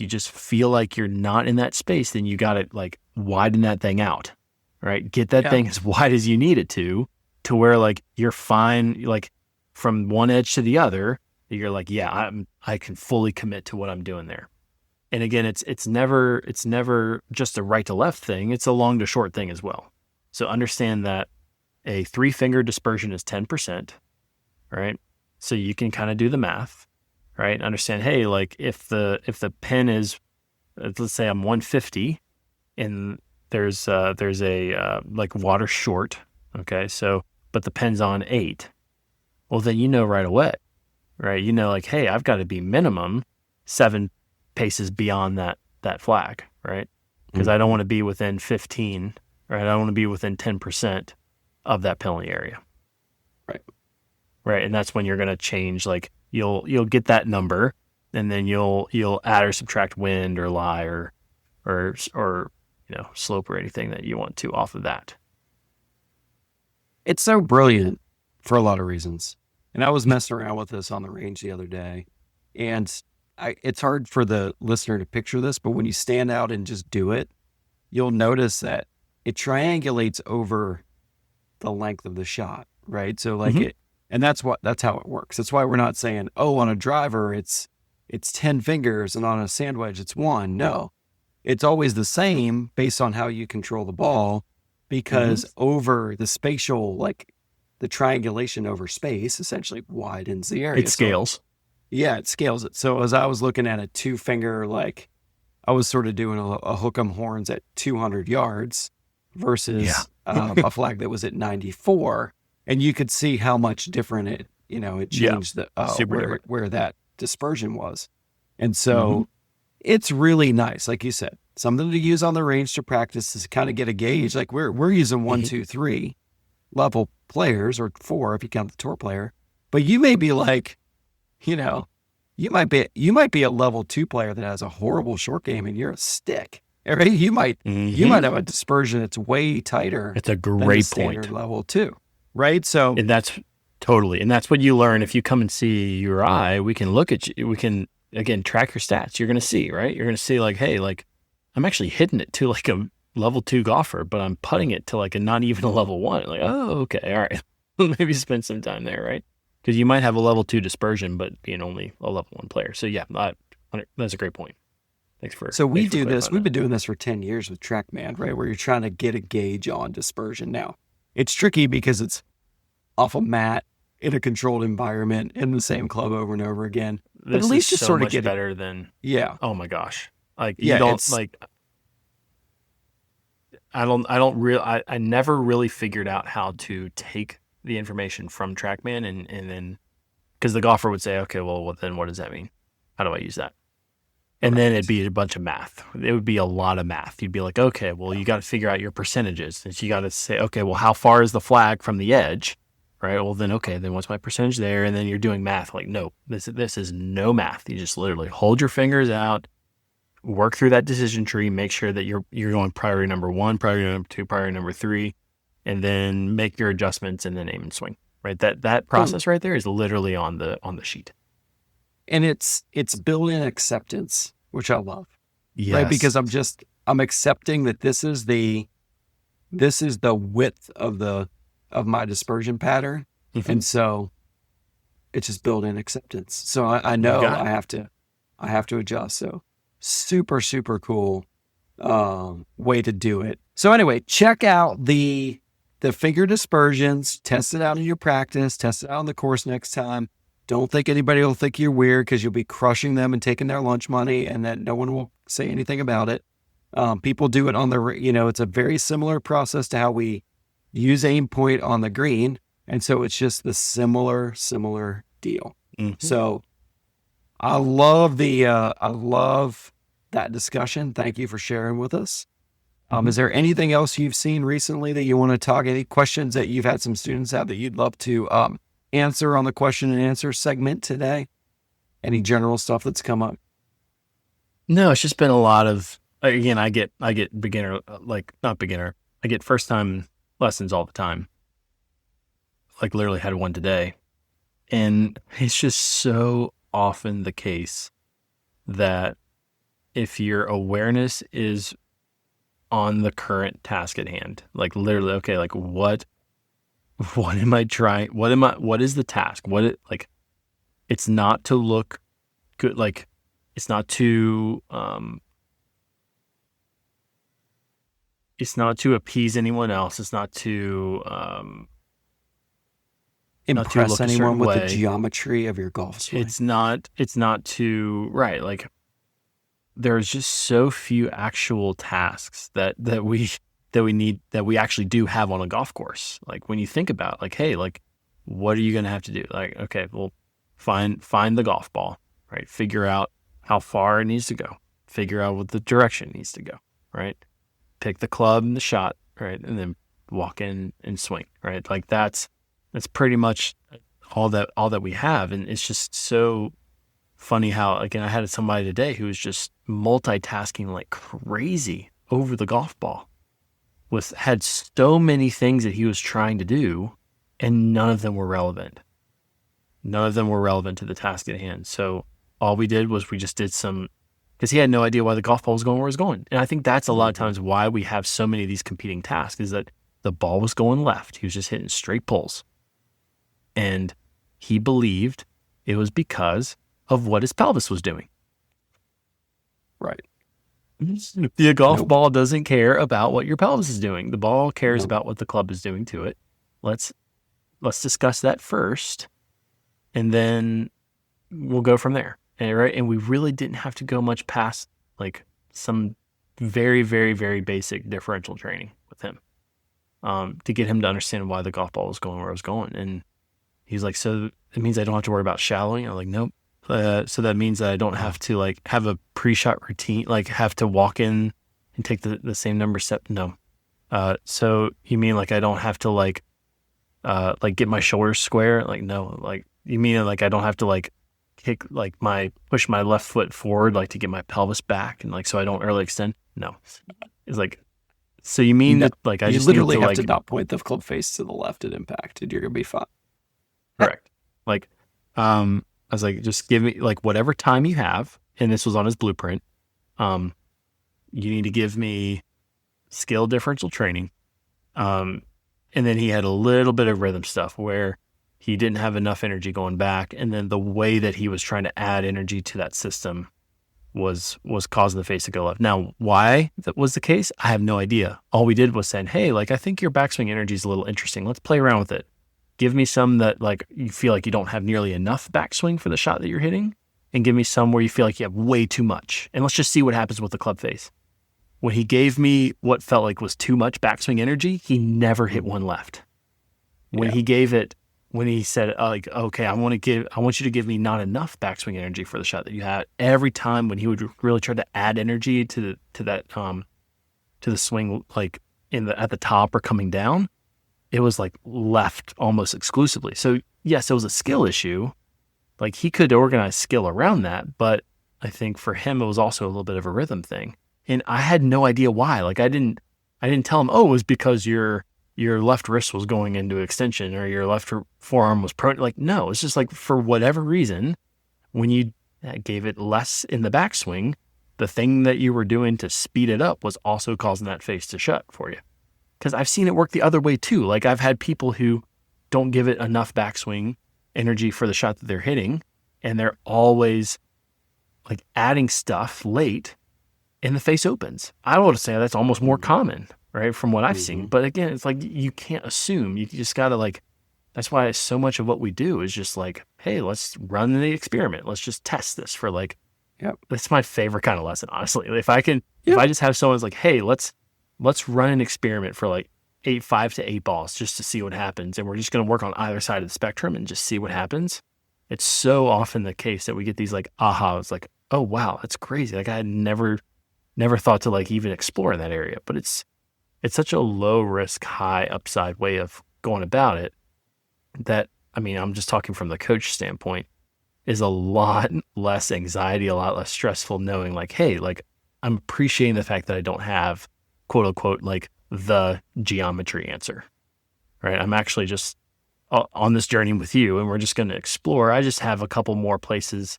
just feel like you're not in that space, then you got to like widen that thing out, right? Get that thing as wide as you need it to where like you're fine, like from one edge to the other, you're like, yeah, I can fully commit to what I'm doing there. And again, it's never just a right to left thing. It's a long to short thing as well. So understand that a 3-finger dispersion is 10%, right? So you can kind of do the math, right? Understand, hey, like if the pin is, let's say I'm 150 and there's a like water short, okay? So, but the pin's on 8. Well, then you know right away, right? You know, like, hey, I've got to be minimum 7 paces beyond that flag, right? Because I don't want to be within 15, right? I don't want to be within 10% of that penalty area. Right. right? And that's when you're going to change, like you'll get that number, and then you'll add or subtract wind or lie or slope or anything that you want to off of that. It's so brilliant for a lot of reasons. And I was messing around with this on the range the other day, and it's hard for the listener to picture this, but when you stand out and just do it, you'll notice that it triangulates over the length of the shot, right? So like and that's how it works. That's why we're not saying, oh, on a driver, it's 10 fingers, and on a sand wedge, it's 1. No, it's always the same based on how you control the ball, because over the spatial, like the triangulation over space essentially widens the area. It scales. So, yeah, it scales it. So as I was looking at a 2-finger, like I was sort of doing a hook 'em horns at 200 yards versus a flag that was at 94. And you could see how much different it changed where that dispersion was. And so it's really nice. Like you said, something to use on the range to practice to kind of get a gauge. Like we're using 1, 2, 3 level players, or 4 if you count the tour player. But you may be like, you might be a level 2 player that has a horrible short game, and you're a stick. Right? You might have a dispersion that's way tighter. It's a great standard point. Level 2, right? So, and that's what you learn if you come and see URI. We can look at you. We can again track your stats. You're going to see, right? You're going to see like, hey, like I'm actually hitting it to like a level 2 golfer, but I'm putting it to like not even a level 1. Like, oh, okay, all right. Maybe spend some time there, right? Because you might have a level 2 dispersion, but being only a level 1 player. So yeah, that's a great point. Thanks for. So we do this. We've been doing this for 10 years with TrackMan, right? Where you're trying to get a gauge on dispersion. Now, it's tricky because it's off a mat in a controlled environment in the same club over and over again. But This at least is just so sort of much get better than. Yeah. Oh my gosh! Like Yeah, you don't it's- like. I never really figured out how to take the information from TrackMan and then, because the golfer would say, okay, well then what does that mean? How do I use that? And then it'd be a bunch of math. It would be a lot of math. You'd be like, okay, well, you got to figure out your percentages. And so you got to say, okay, well, how far is the flag from the edge? Right. Well, then, okay, then what's my percentage there? And then you're doing math. Like, no, this is no math. You just literally hold your fingers out, work through that decision tree, make sure that you're going priority number 1, priority number 2, priority number 3, and then make your adjustments and then aim and swing. Right. That process right there is literally on the sheet. And it's built-in acceptance, which I love. Yes. Right? Because I'm accepting that this is the width of my dispersion pattern. And so it's just built-in acceptance. So I know I have to adjust. So super, super cool way to do it. So anyway, check out the finger dispersions, test it out in your practice, test it out on the course next time. Don't think anybody will think you're weird, because you'll be crushing them and taking their lunch money, and that no one will say anything about it. People do it on it's a very similar process to how we use aim point on the green. And so it's just the similar deal. So I love that discussion. Thank you for sharing with us. Is there anything else you've seen recently that you want to talk? Any questions that you've had some students have that you'd love to answer on the question and answer segment today? Any general stuff that's come up? No, it's just been a lot of, again, I get beginner, not beginner. I get first time lessons all the time. Like literally had one today. And it's just so often the case that if your awareness is on the current task at hand, like literally, okay, like what am I trying? What is the task? It's not to look good. Like it's not to appease anyone else. It's not to, impress anyone with the geometry of your golf swing. It's not to, right. Like there's just so few actual tasks that we actually do have on a golf course. Like when you think about like, hey, like what are you going to have to do? Like, okay, well find the golf ball, right? Figure out how far it needs to go, figure out what the direction needs to go, right? Pick the club and the shot, right? And then walk in and swing, right? Like that's pretty much all that we have. And it's just so funny how, again, I had somebody today who was just multitasking like crazy over the golf ball, had so many things that he was trying to do, and none of them were relevant. None of them were relevant to the task at hand. So all we did was we just did some, because he had no idea why the golf ball was going where it was going. And I think that's a lot of times why we have so many of these competing tasks, is that the ball was going left. He was just hitting straight pulls. And he believed it was because of what his pelvis was doing. Right. The golf ball doesn't care about what your pelvis is doing. The ball cares about what the club is doing to it. Let's discuss that first, and then we'll go from there. And we really didn't have to go much past like some very, very, very basic differential training with him to get him to understand why the golf ball was going where it was going. And he's like, so it means I don't have to worry about shallowing? I'm like, nope. So that means that I don't have to like have a pre-shot routine, like have to walk in and take the same number of steps. No. So you mean like I don't have to like get my shoulders square? Like, no. Like, you mean like I don't have to like kick, like push my left foot forward, like to get my pelvis back and like, so I don't early extend? No. It's like, so you mean that like I just literally have like, to not point the club face to the left at impact and you're going to be fine. Correct. Like, I was like, just give me like whatever time you have. And this was on his blueprint. You need to give me skill differential training. And then he had a little bit of rhythm stuff where he didn't have enough energy going back. And then the way that he was trying to add energy to that system was causing the face to go left. Now, why that was the case, I have no idea. All we did was saying, hey, like, I think your backswing energy is a little interesting. Let's play around with it. Give me some that like you feel like you don't have nearly enough backswing for the shot that you're hitting, and give me some where you feel like you have way too much. And let's just see what happens with the club face. When he gave me what felt like was too much backswing energy, he never hit one left. When he said, like, okay, I want you to give me not enough backswing energy for the shot that you had. Every time when he would really try to add energy to the swing, like at the top or coming down, it was like left almost exclusively. So yes, it was a skill issue. Like he could organize skill around that, but I think for him it was also a little bit of a rhythm thing. And I had no idea why. Like I didn't tell him, oh, it was because your left wrist was going into extension or your left forearm was prone. Like, no, it's just like for whatever reason, when you gave it less in the backswing, the thing that you were doing to speed it up was also causing that face to shut for you. Because I've seen it work the other way too. Like I've had people who don't give it enough backswing energy for the shot that they're hitting, and they're always like adding stuff late, and the face opens. I would say that's almost more common, right, from what I've seen. But again, it's like you can't assume. You just got to like, that's why so much of what we do is just like, hey, let's run the experiment. Let's just test this for like, that's my favorite kind of lesson, honestly. If I just have someone's like, hey, let's run an experiment for like 5 to 8 balls just to see what happens. And we're just going to work on either side of the spectrum and just see what happens. It's so often the case that we get these like ahas, like, oh, wow, that's crazy. Like I had never thought to like even explore in that area, but it's such a low risk, high upside way of going about it that, I mean, I'm just talking from the coach standpoint, is a lot less anxiety, a lot less stressful knowing like, hey, like I'm appreciating the fact that I don't have quote unquote, like the geometry answer, right? I'm actually just on this journey with you and we're just going to explore. I just have a couple more places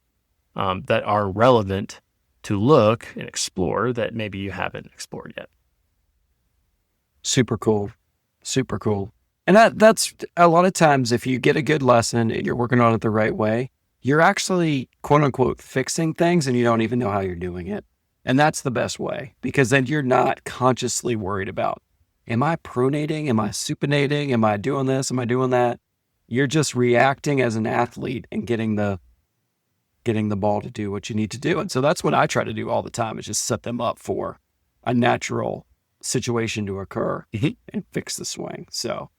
that are relevant to look and explore that maybe you haven't explored yet. Super cool. Super cool. And that's a lot of times if you get a good lesson and you're working on it the right way, you're actually quote unquote fixing things and you don't even know how you're doing it. And that's the best way, because then you're not consciously worried about, am I pronating? Am I supinating? Am I doing this? Am I doing that? You're just reacting as an athlete and getting the ball to do what you need to do. And so that's what I try to do all the time, is just set them up for a natural situation to occur and fix the swing. So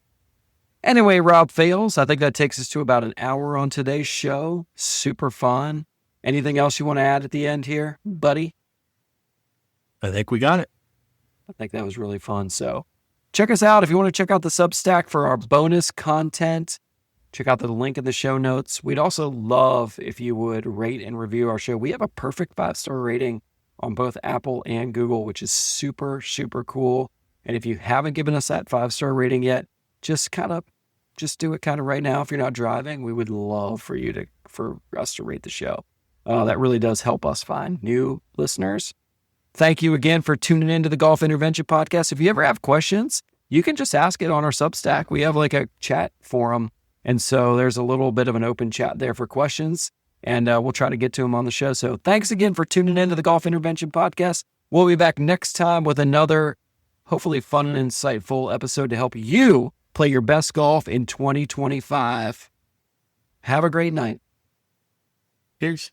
anyway, Rob Fails, I think that takes us to about an hour on today's show. Super fun. Anything else you want to add at the end here, buddy? I think we got it. I think that was really fun. So check us out. If you want to check out the Substack for our bonus content, check out the link in the show notes. We'd also love if you would rate and review our show. We have a perfect 5-star rating on both Apple and Google, which is super, super cool. And if you haven't given us that 5-star rating yet, just do it kind of right now. If you're not driving, we would love for us to rate the show. That really does help us find new listeners. Thank you again for tuning into the Golf Intervention Podcast. If you ever have questions, you can just ask it on our Substack. We have like a chat forum. And so there's a little bit of an open chat there for questions, and we'll try to get to them on the show. So thanks again for tuning into the Golf Intervention Podcast. We'll be back next time with another hopefully fun and insightful episode to help you play your best golf in 2025. Have a great night. Cheers.